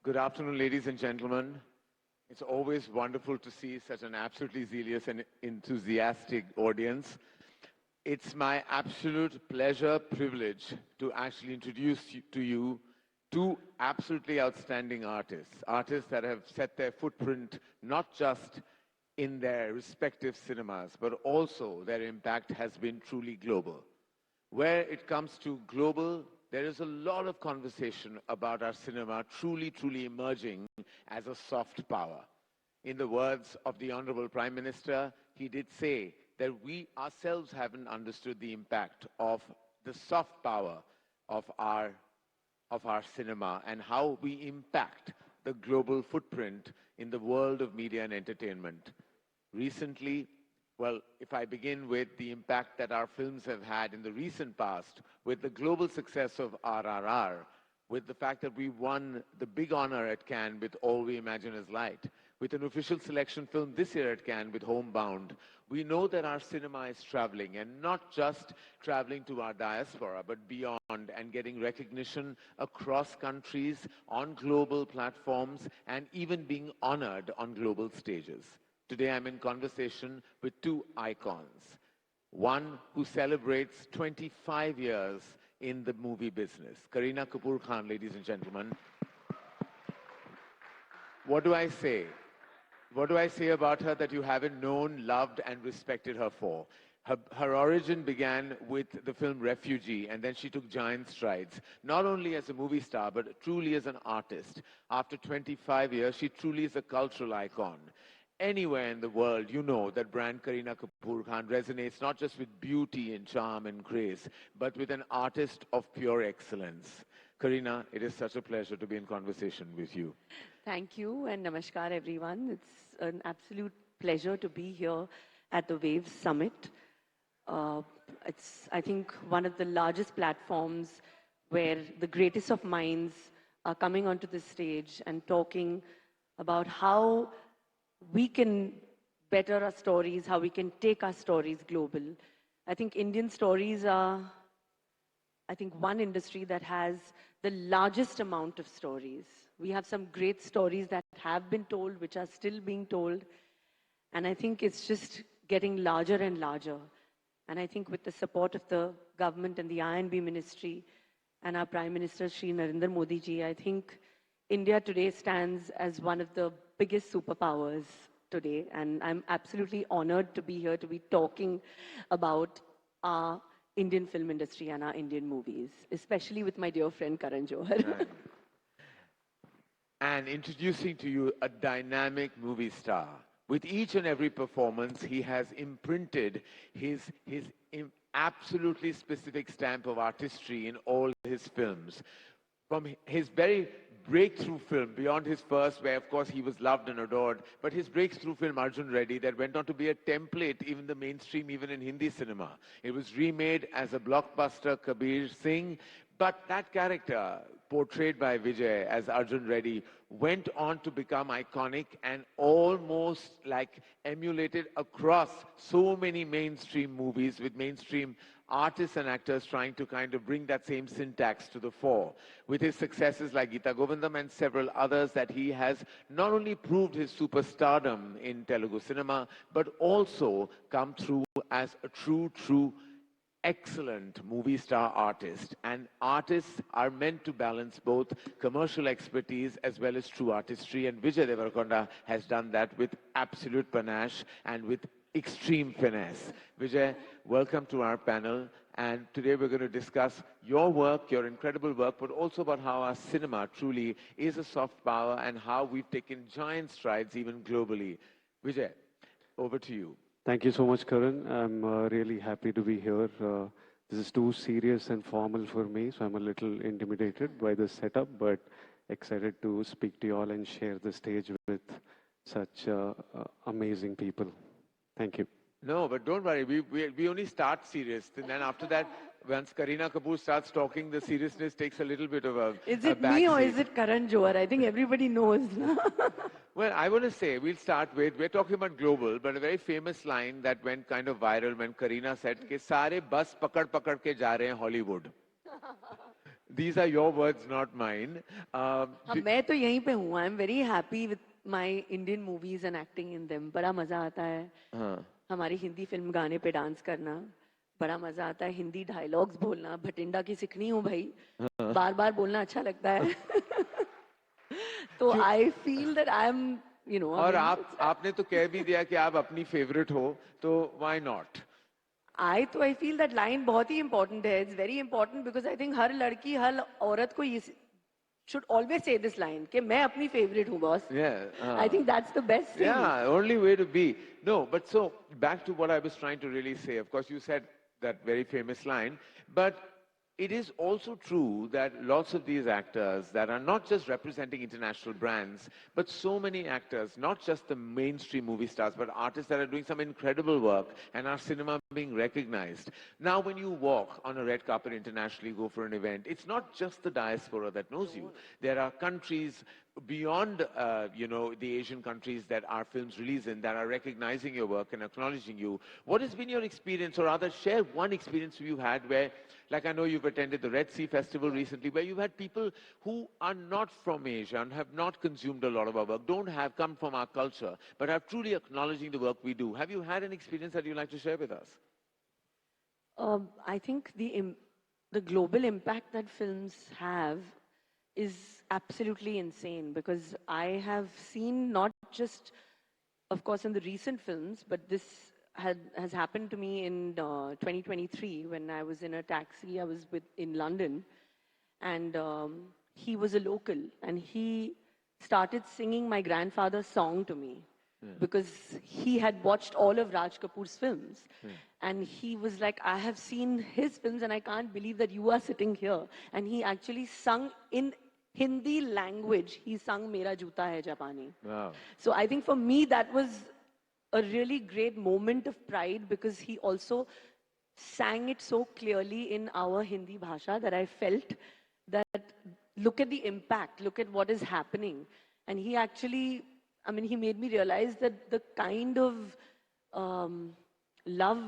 Good afternoon, ladies and gentlemen. It's always wonderful to see such an absolutely zealous and enthusiastic audience. It's my absolute pleasure, privilege to actually introduce to you two absolutely outstanding artists that have set their footprint not just in their respective cinemas, but also their impact has been truly global. Where it comes to global, there is a lot of conversation about our cinema truly emerging as a soft power. In the words of the Honorable Prime Minister, he did say that we ourselves haven't understood the impact of the soft power of our cinema and how we impact the global footprint in the world of media and entertainment. Recently, well, if I begin with the impact that our films have had in the recent past, with the global success of RRR, with the fact that we won the big honor at Cannes with All We Imagine Is Light, with an official selection film this year at Cannes with Homebound, we know that our cinema is traveling, and not just traveling to our diaspora, but beyond, and getting recognition across countries, on global platforms, and even being honored on global stages. Today I'm in conversation with two icons. One who celebrates 25 years in the movie business. Kareena Kapoor Khan, ladies and gentlemen. What do I say? What do I say about her that you haven't known, loved, and respected her for? Her origin began with the film Refugee, and then she took giant strides, not only as a movie star, but truly as an artist. After 25 years, she truly is a cultural icon. Anywhere in the world, you know that brand Kareena Kapoor Khan resonates not just with beauty and charm and grace, but with an artist of pure excellence. Kareena, it is such a pleasure to be in conversation with you. Thank you and namaskar everyone. It's an absolute pleasure to be here at the Waves Summit. It's, I think, one of the largest platforms where the greatest of minds are coming onto the stage and talking about how we can better our stories, how we can take our stories global. I think Indian stories are, one industry that has the largest amount of stories. We have some great stories that have been told, which are still being told. And I think it's just getting larger and larger. And I think with the support of the government and the I&B ministry and our Prime Minister, Shri Narendra Modi ji, I think India today stands as one of the biggest superpowers today. And I'm absolutely honored to be here to be talking about our Indian film industry and our Indian movies, especially with my dear friend Karan Johar. Right. And introducing to you a dynamic movie star. With each and every performance, he has imprinted his absolutely specific stamp of artistry in all his films. From his very breakthrough film, beyond his first, where of course he was loved and adored, but his breakthrough film Arjun Reddy, that went on to be a template, even the mainstream, even in Hindi cinema. It was remade as a blockbuster, Kabir Singh, but that character, portrayed by Vijay as Arjun Reddy, went on to become iconic and almost like emulated across so many mainstream movies, with mainstream artists and actors trying to kind of bring that same syntax to the fore. With his successes like Geeta Govindam and several others, that he has not only proved his superstardom in Telugu cinema, but also come through as a true excellent movie star artist. And artists are meant to balance both commercial expertise as well as true artistry. And Vijay Deverakonda has done that with absolute panache and with extreme finesse. Vijay, welcome to our panel. And today we're going to discuss your work, your incredible work, but also about how our cinema truly is a soft power and how we've taken giant strides even globally. Vijay, over to you. Thank you so much, Karan. I'm really happy to be here. This is too serious and formal for me, so I'm a little intimidated by the setup, but excited to speak to you all and share the stage with such amazing people. Thank you. No, but don't worry. We only start serious. And then after that, once Kareena Kapoor starts talking, the seriousness takes a little bit of a Is it me or is it Karan Johar? I think everybody knows. Well, I want to say, we'll start with, we're talking about global, but a very famous line that went kind of viral when Kareena said, "Ke sare bus pakad ke ja rahe hain Hollywood." These are your words, not mine. हाँ, मैं तो यहीं पे हूँ. I'm very happy with my Indian movies and acting in them. बड़ा मजा आता है. हाँ. हमारी हिंदी फिल्म गाने पे डांस करना. बड़ा मजा आता है. हिंदी डायलॉग्स बोलना. भटिंडा की सिकनी हूँ भाई. बार बार बोलना अच्छा लगता है. तो क्यों? I feel that I'm, you know. और आपने तो कह भी दिया कि आप अपनी फेवरेट हो, तो why not? I feel that line बहुत ही important है. It's very important because I think हर लड़की हर औरत को should always say this line कि मैं अपनी favorite हूँ boss. Yeah. I think that's the best thing. Yeah, only way to be. No, but so back to what I was trying to really say. Of course, you said that very famous line, but it is also true that lots of these actors that are not just representing international brands, but so many actors, not just the mainstream movie stars, but artists that are doing some incredible work and our cinema being recognized. Now, when you walk on a red carpet internationally, go for an event, it's not just the diaspora that knows you. There are countries beyond, the Asian countries that our films release in that are recognizing your work and acknowledging you. What has been your experience, or rather share one experience you had where, like I know you've attended the Red Sea Festival recently, where you've had people who are not from Asia and have not consumed a lot of our work, don't have come from our culture, but are truly acknowledging the work we do. Have you had an experience that you'd like to share with us? I think the global impact that films have is absolutely insane, because I have seen not just, of course, in the recent films, but this has happened to me in 2023 when I was in a taxi. I was in London, and he was a local, and he started singing my grandfather's song to me. Because he had watched all of Raj Kapoor's films. And he was like, I have seen his films and I can't believe that you are sitting here. And he actually sung in Hindi language. He sung Mera Joota Hai Japani. Wow. So I think for me that was a really great moment of pride, because he also sang it so clearly in our Hindi bhasha that I felt that look at the impact, look at what is happening. And he actually, he made me realize that the kind of love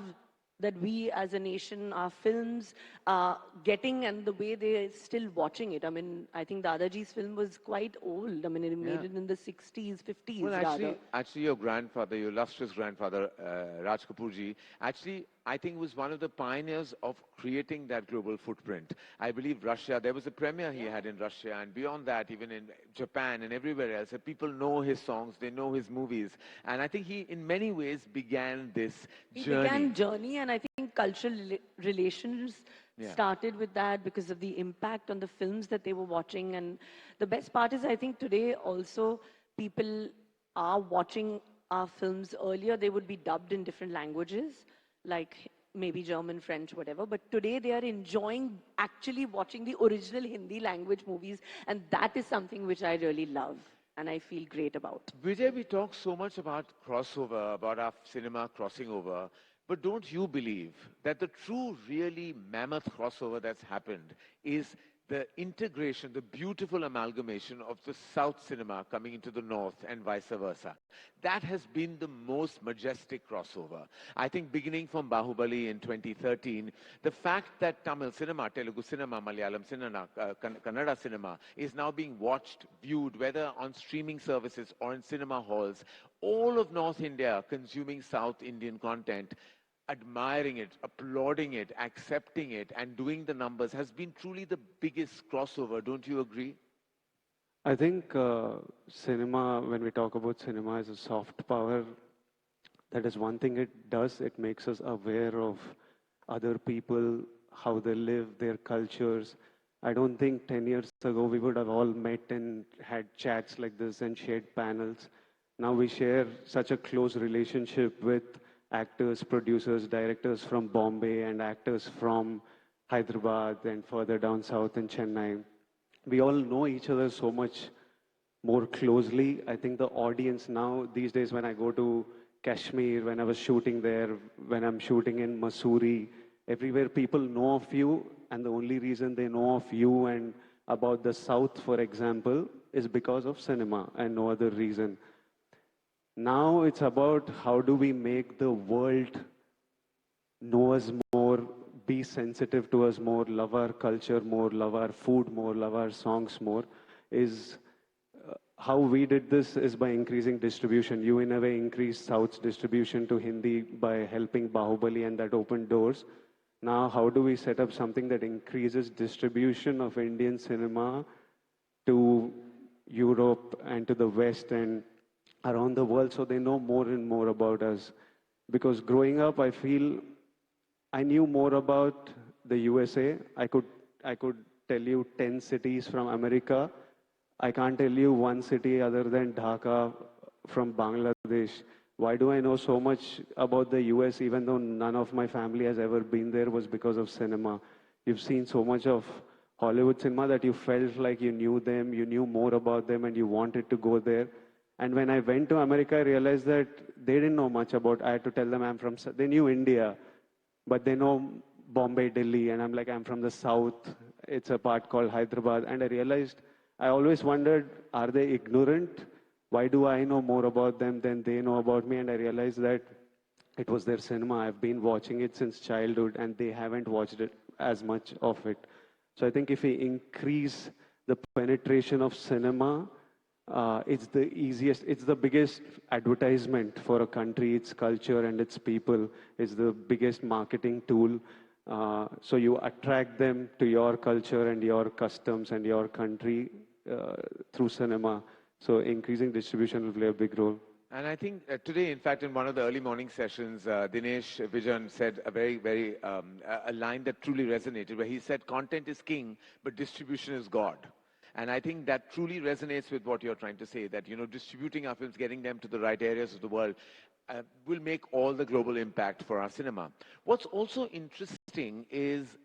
that we as a nation, our films are getting, and the way they're still watching it. I think Dadaji's film was quite old. It made it in the 60s, 50s. Well, actually, your grandfather, your illustrious grandfather, Raj Kapoor ji, actually, I think was one of the pioneers of creating that global footprint. I believe Russia, there was a premiere he had in Russia, and beyond that, even in Japan and everywhere else, people know his songs, they know his movies. And I think he, in many ways, began this journey. He began journey, and I think cultural relations started with that because of the impact on the films that they were watching. And the best part is, I think today also people are watching our films. Earlier, they would be dubbed in different languages, like maybe German, French, whatever. But today they are enjoying actually watching the original Hindi language movies. And that is something which I really love and I feel great about. Vijay, we talk so much about crossover, about our cinema crossing over. But don't you believe that the true, really mammoth crossover that's happened is the integration, the beautiful amalgamation of the South cinema coming into the North and vice versa? That has been the most majestic crossover. I think beginning from Bahubali in 2013, the fact that Tamil cinema, Telugu cinema, Malayalam cinema, Kannada cinema is now being watched, viewed, whether on streaming services or in cinema halls, all of North India consuming South Indian content, admiring it, applauding it, accepting it, and doing the numbers has been truly the biggest crossover. Don't you agree? I think cinema, when we talk about cinema as a soft power, that is one thing it does. It makes us aware of other people, how they live, their cultures. I don't think 10 years ago we would have all met and had chats like this and shared panels. Now we share such a close relationship with actors, producers, directors from Bombay and actors from Hyderabad and further down south in Chennai. We all know each other so much more closely. I think the audience now, these days when I go to Kashmir, when I was shooting there, when I'm shooting in Mussoorie, everywhere people know of you, and the only reason they know of you and about the South, for example, is because of cinema and no other reason. Now it's about how do we make the world know us more, be sensitive to us more, love our culture more, love our food more, love our songs more, is how we did this is by increasing distribution. You, in a way, increased South's distribution to Hindi by helping Bahubali, and that opened doors. Now, how do we set up something that increases distribution of Indian cinema to Europe and to the West and around the world so they know more and more about us? Because growing up, I feel I knew more about the USA. I could tell you 10 cities from America. I can't tell you one city other than Dhaka from Bangladesh. Why do I know so much about the US even though none of my family has ever been there? Was because of cinema. You've seen so much of Hollywood cinema that you felt like you knew them, you knew more about them, and you wanted to go there. And when I went to America, I realized that they didn't know much about. I had to tell them they knew India, but they know Bombay, Delhi, and I'm like, I'm from the South. It's a part called Hyderabad. And I realized, I always wondered, are they ignorant? Why do I know more about them than they know about me? And I realized that it was their cinema. I've been watching it since childhood, and they haven't watched it as much of it. So I think if we increase the penetration of cinema, it's the easiest, it's the biggest advertisement for a country, its culture and its people. It's the biggest marketing tool. So you attract them to your culture and your customs and your country through cinema. So increasing distribution will play a big role. And I think today, in fact, in one of the early morning sessions, Dinesh Vijan said a very a line that truly resonated, where he said, "Content is king, but distribution is God." And I think that truly resonates with what you're trying to say, that, you know, distributing our films, getting them to the right areas of the world, will make all the global impact for our cinema. What's also interesting is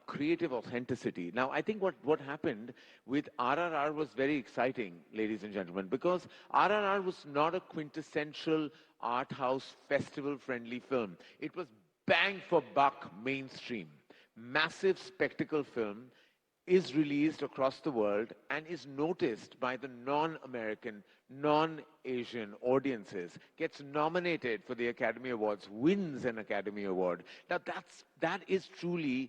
creative authenticity. Now, I think what happened with RRR was very exciting, ladies and gentlemen, because RRR was not a quintessential art house festival-friendly film. It was bang for buck mainstream, massive spectacle film, is released across the world and is noticed by the non-American, non-Asian audiences, gets nominated for the Academy Awards, wins an Academy Award. Now that is truly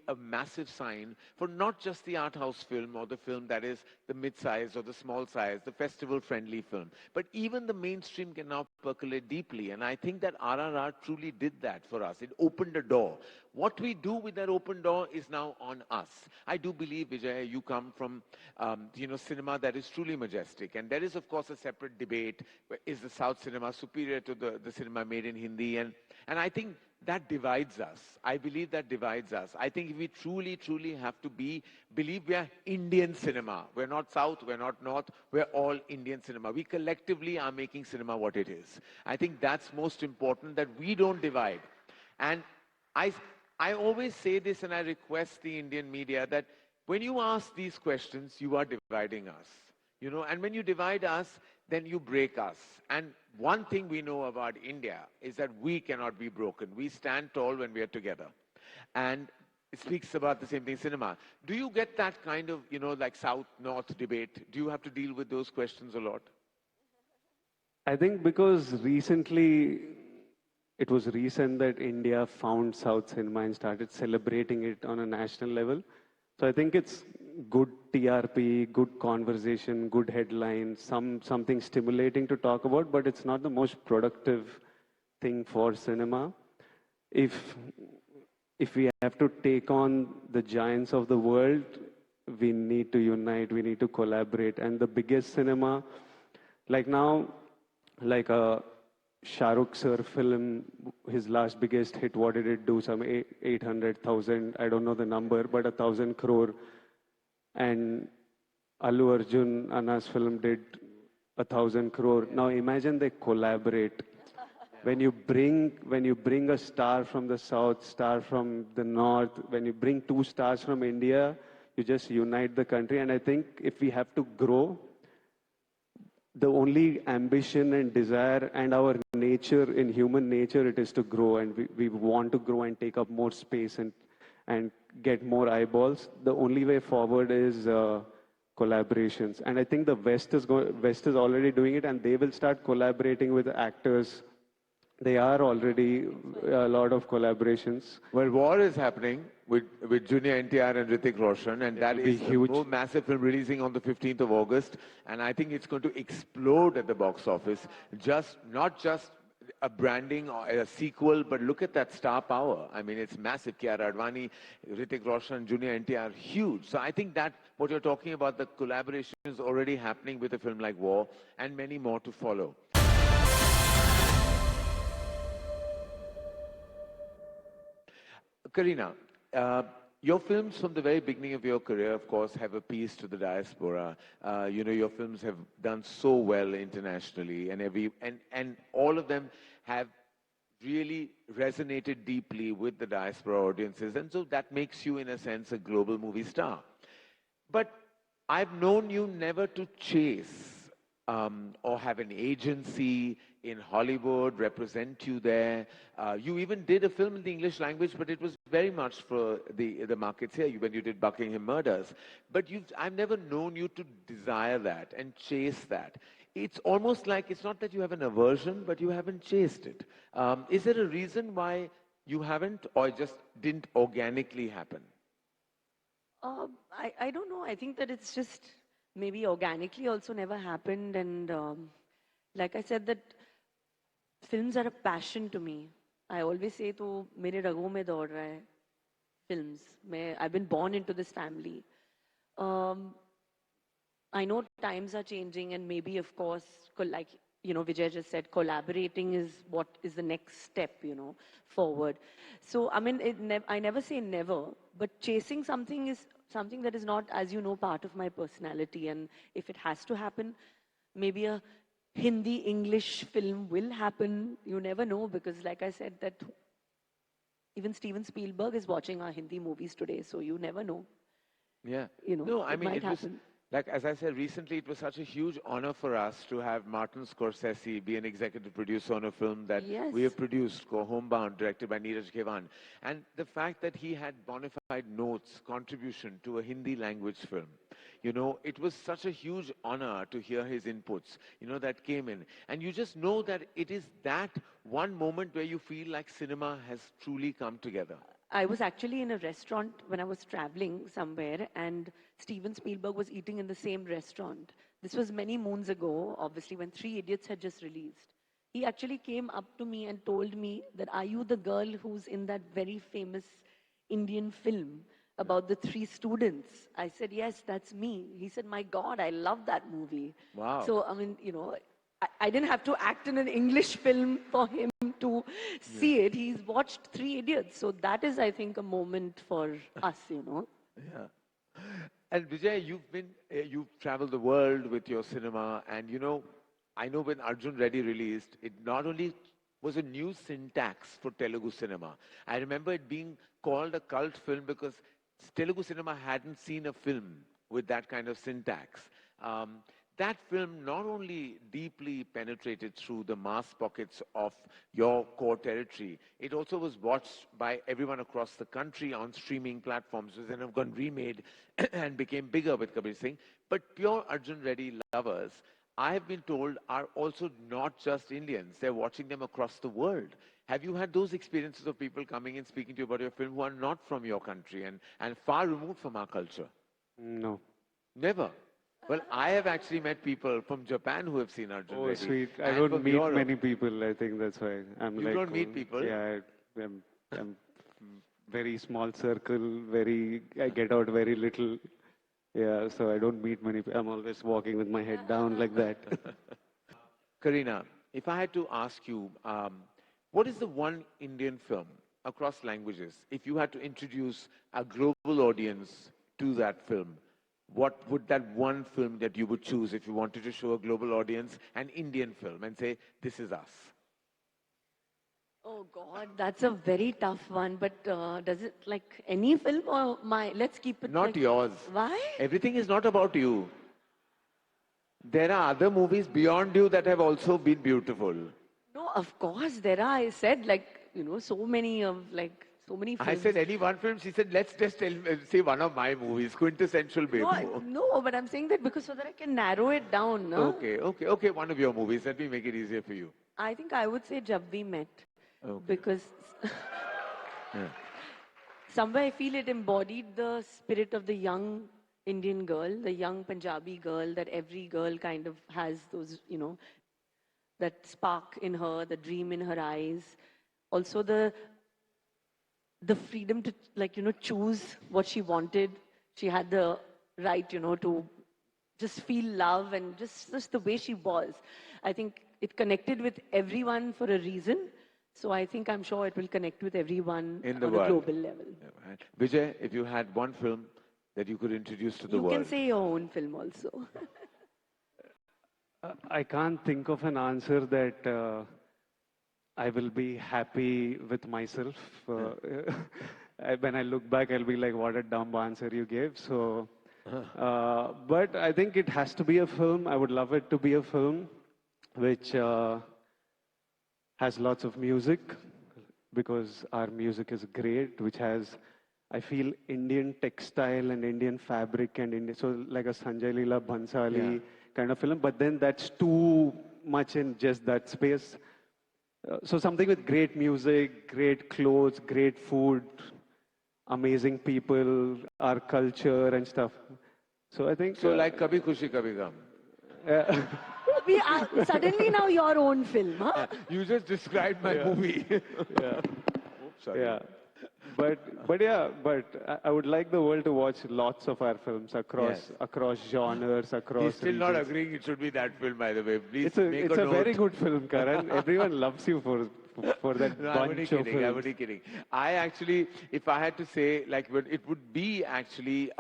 a massive sign for not just the art house film or the film that is the mid-size or the small size, the festival-friendly film, but even the mainstream can now percolate deeply. And I think that RRR truly did that for us. It opened a door. What we do with that open door is now on us. I do believe, Vijay, you come from cinema that is truly majestic. And there is, of course, a separate debate. Is the South cinema superior to the cinema made in Hindi? And I think that divides us. I believe that divides us. I think if we truly have to believe we are Indian cinema. We're not South, we're not North, we're all Indian cinema. We collectively are making cinema what it is. I think that's most important, that we don't divide. And I always say this, and I request the Indian media, that when you ask these questions, you are dividing us. You know, and when you divide us, then you break us. And one thing we know about India is that we cannot be broken. We stand tall when we are together. And it speaks about the same thing, cinema. Do you get that kind of, like South-North debate? Do you have to deal with those questions a lot? I think because it was recent that India found South cinema and started celebrating it on a national level. So I think it's good TRP, good conversation, good headlines, something stimulating to talk about, but it's not the most productive thing for cinema. If we have to take on the giants of the world, we need to unite, we need to collaborate. And the biggest cinema, like now, like a Shah Rukh sir film, his last biggest hit, what did it do? Some 800,000, I don't know the number, but 1,000 crore. And Allu Arjun, Anna's film did 1,000 crore. Now imagine they collaborate. When you bring a star from the South, star from the North, when you bring two stars from India, you just unite the country. And I think if we have to grow, the only ambition and desire and our nature, in human nature, it is to grow, and we want to grow and take up more space and get more eyeballs. The only way forward is collaborations. And I think the West is already doing it, and they will start collaborating with actors They are already a lot of collaborations. Well, war is happening with Junior NTR and Hrithik Roshan, and that It'll be is a huge. massive film releasing on the 15th of August, and I think it's going to explode at the box office. Not just a branding or a sequel, but look at that star power. I mean, it's massive. Kiara Advani, Hrithik Roshan, Junior NTR, huge. So I think that what you're talking about, the collaboration is already happening with a film like War, and many more to follow. Kareena, your films from the very beginning of your career, of course, have appeased to the diaspora. Your films have done so well internationally, and all of them have really resonated deeply with the diaspora audiences, and so that makes you, in a sense, a global movie star. But I've known you never to chase or have an agency in Hollywood represent you there. You even did a film in the English language, but it was very much for the markets here when you did Buckingham Murders. But I've never known you to desire that and chase that. It's almost like it's not that you have an aversion, but you haven't chased it. Is there a reason why you haven't, or it just didn't organically happen? I don't know. I think that it's just maybe organically also never happened. And like I said, that films are a passion to me. I always say, to mere ragon mein daud raha hai, films. I've been born into this family. I know times are changing, and maybe, of course, like, Vijay just said, collaborating is what is the next step, forward. So, I mean, I never say never, but chasing something is something that is not, as you know, part of my personality. And if it has to happen, maybe a Hindi-English film will happen. You never know, because like I said, that even Steven Spielberg is watching our Hindi movies today, so you never know. Yeah. No, I mean, it might happen. Like, as I said recently, it was such a huge honor for us to have Martin Scorsese be an executive producer on a film that we have produced, called Homebound, directed by Neeraj Khewan. And the fact that he had bona fide notes, contribution to a Hindi language film, it was such a huge honor to hear his inputs, that came in. And you just know that it is that one moment where you feel like cinema has truly come together. I was actually in a restaurant when I was traveling somewhere, and Steven Spielberg was eating in the same restaurant. This was many moons ago, obviously, when Three Idiots had just released. He actually came up to me and told me that, are you the girl who's in that very famous Indian film about the three students? I said, yes, that's me. He said, my God, I love that movie. Wow. So, I mean, I didn't have to act in an English film for him to see it. He's watched Three Idiots. So that is, I think, a moment for us, Yeah. And Vijay, you've traveled the world with your cinema, and I know when Arjun Reddy released, it not only was a new syntax for Telugu cinema. I remember it being called a cult film because Telugu cinema hadn't seen a film with that kind of syntax. That film not only deeply penetrated through the mass pockets of your core territory, it also was watched by everyone across the country on streaming platforms, which then have gone remade and became bigger with Kabir Singh. But pure Arjun Reddy lovers, I have been told, are also not just Indians. They're watching them across the world. Have you had those experiences of people coming and speaking to you about your film who are not from your country and far removed from our culture? No. Never. Well, I have actually met people from Japan who have seen Arjun Reddy. Oh, sweet. I don't meet many people. I think that's why I'm You don't meet people? Yeah, I'm very small circle, I get out very little. Yeah, so I don't meet many people. I'm always walking with my head down like that. Kareena, if I had to ask you, what is the one Indian film across languages, if you had to introduce a global audience to that film, what would that one film that you would choose if you wanted to show a global audience an Indian film and say, this is us? Oh God, that's a very tough one. But does it like any film or let's keep it Not like, yours. Why? Everything is not about you. There are other movies beyond you that have also been beautiful. No, of course there are. I said so many films. I said any one film. She said, let's just say one of my movies, quintessential baby. No, but I'm saying that because so that I can narrow it down. No? Okay. One of your movies. Let me make it easier for you. I think I would say Jab We Met. Okay. Because Yeah. somewhere I feel it embodied the spirit of the young Indian girl, the young Punjabi girl that every girl kind of has those, that spark in her, the dream in her eyes. Also the freedom to choose what she wanted. She had the right, to just feel love and just the way she was. I think it connected with everyone for a reason. So I think I'm sure it will connect with everyone In the on world. a global level. Yeah, right. Vijay, if you had one film that you could introduce to the You world. can say your own film also. I can't think of an answer that I will be happy with myself. When I look back, I'll be like, what a dumb answer you gave. So, but I think it has to be a film. I would love it to be a film which has lots of music, because our music is great, which has, I feel, Indian textile and Indian fabric and Indian, so like a Sanjay Leela Bhansali kind of film, but then that's too much in just that space. So something with great music, great clothes, great food, amazing people, our culture and stuff. So I think... So like Kabhi Khushi Kabhi Gum. We are, suddenly now your own film, huh? You just described my movie. yeah. Oops, sorry. Yeah. But I would like the world to watch lots of our films across genres, across He's still not regions. agreeing it should be that film, by the way. Please It's a, make it's a a note. very good film, Karan. Everyone loves you for that No, I'm only bunch of kidding. I'm films. only kidding. I actually, if I had to say, like, it would be actually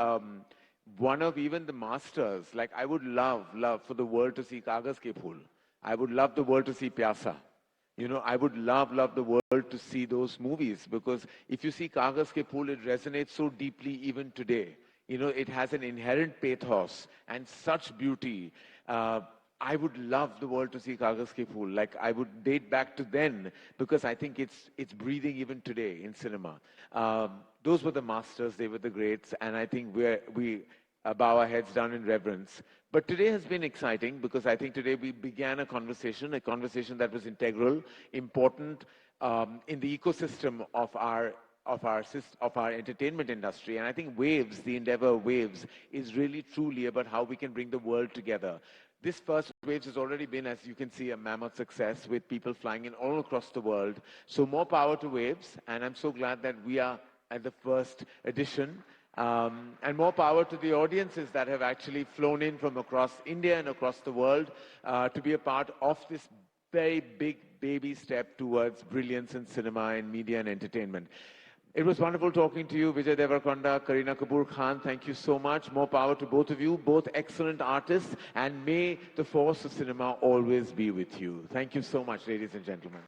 one of even the masters. Like, I would love for the world to see Kaagaz Ke Phool. I would love the world to see Pyasa. I would love the world to see those movies, because if you see Kaagaz Ke Phool, it resonates so deeply even today. It has an inherent pathos and such beauty. I would love the world to see Kaagaz Ke Phool. Like, I would date back to then, because I think it's breathing even today in cinema. Those were the masters, they were the greats, and I think we bow our heads down in reverence. But today has been exciting, because I think today we began a conversation that was integral, important in the ecosystem of our entertainment industry. And I think Waves, the endeavor of Waves, is really truly about how we can bring the world together. This first Waves has already been, as you can see, a mammoth success, with people flying in all across the world. So more power to Waves, and I'm so glad that we are at the first edition. And more power to the audiences that have actually flown in from across India and across the world to be a part of this very big baby step towards brilliance in cinema and media and entertainment. It was wonderful talking to you, Vijay Deverakonda, Kareena Kapoor Khan. Thank you so much. More power to both of you, both excellent artists, and may the force of cinema always be with you. Thank you so much, ladies and gentlemen.